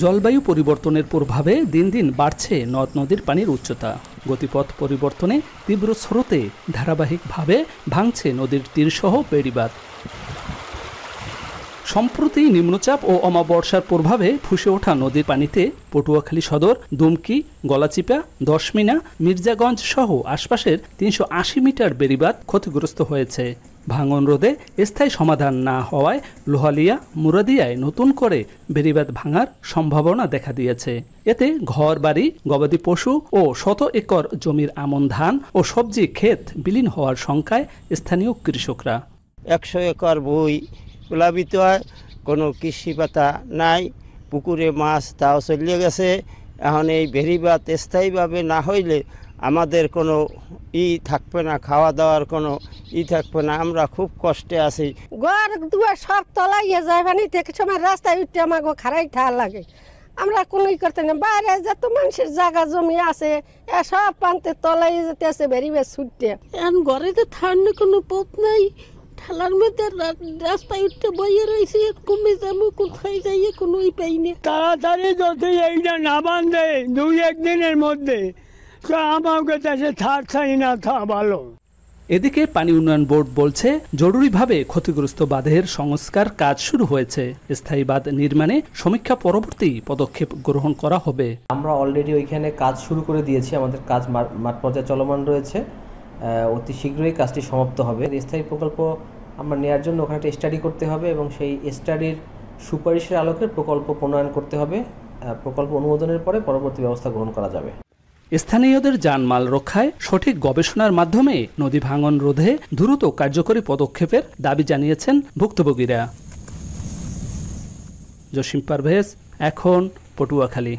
জলবায়ু পরিবর্তনের প্রভাবে দিন দিন বাড়ছে নদ নদীর পানির উচ্চতা। গতিপথ পরিবর্তনে তীব্র স্রোতে ধারাবাহিকভাবে ভাঙছে নদীর তীরসহ বেড়িবাঁধ। সম্প্রতি নিম্নচাপ ও অমাবর্ষার প্রভাবে ফুসে ওঠা নদীর পানিতে পটুয়াখালী সদর, দুমকি, গলাচিপা, দশমিনা, মির্জাগঞ্জ সহ আশপাশের ৩৮০ মিটার বেড়িবাঁধ ক্ষতিগ্রস্ত হয়েছে। ভাঙন রোধে স্থায়ী সমাধান না হওয়ায় লোহালিয়া, মুরাদিয়ায় নতুন করে বেড়িবাঁধ ভাঙার সম্ভাবনা দেখা দিয়েছে। এতে ঘর বাড়ি, গবাদি পশু ও শত একর জমির আমন ধান ও সবজি ক্ষেত বিলীন হওয়ার শঙ্কায় স্থানীয় কৃষকরা। ১০০ একর বই প্লাবিত হয়, কোনো কৃষি পাতা নাই, পুকুরে মাছ তাও চলিয়ে গেছে। এখন এই বেড়িবাঁধ স্থায়ীভাবে না হইলে আমাদের কোনো থাকবে না, খাওয়া দাওয়ার কোনো থাকবে না। আমরা খুব কষ্টে আছি। ঘর দুয়ার সব তলাইয়ে যায়, পানি থেকে সময় রাস্তায় উঠতে আমাকে খারাই থাকা লাগে। আমরা কোনোই করতে না, বাইরে যত মানুষের জায়গা জমি আছে সব পান্তে তলাই যেতে আছে বেরিয়ে ছুটতে। এখন ঘরে তো থাকলে কোনো পথ নাই, ঠেলার মধ্যে রাস্তায় উঠতে বইয়ে রয়েছে, কমে যাবো কোথায় যাইয়ে কোনো পাই না। তাড়াতাড়ি যদি এইটা না বাঁধে ২-১ দিনের মধ্যে, তো আমাকে দেশে থাকছাই না, থা ভালো। এদিকে পানি উন্নয়ন বোর্ড বলছে, জরুরিভাবে ক্ষতিগ্রস্ত বাঁধের সংস্কার কাজ শুরু হয়েছে। স্থায়ী বাঁধ নির্মাণে সমীক্ষা পরবর্তী পদক্ষেপ গ্রহণ করা হবে। আমরা অলরেডি ওইখানে কাজ শুরু করে দিয়েছি, আমাদের কাজ মাঠ পর্যায়ে চলমান রয়েছে। অতি শীঘ্রই কাজটি সমাপ্ত হবে। স্থায়ী প্রকল্প আমরা নেওয়ার জন্য ওখানে একটা স্টাডি করতে হবে এবং সেই স্টাডির সুপারিশের আলোকে প্রকল্প প্রণয়ন করতে হবে। প্রকল্প অনুমোদনের পরে পরবর্তী ব্যবস্থা গ্রহণ করা যাবে। স্থানীয়দের জানমাল রক্ষায় সঠিক গবেষণার মাধ্যমে নদী ভাঙন রোধে দ্রুত কার্যকরী পদক্ষেপের দাবি জানিয়েছেন ভুক্তভোগীরা। জসিম পারভেজ, এখন পটুয়াখালী।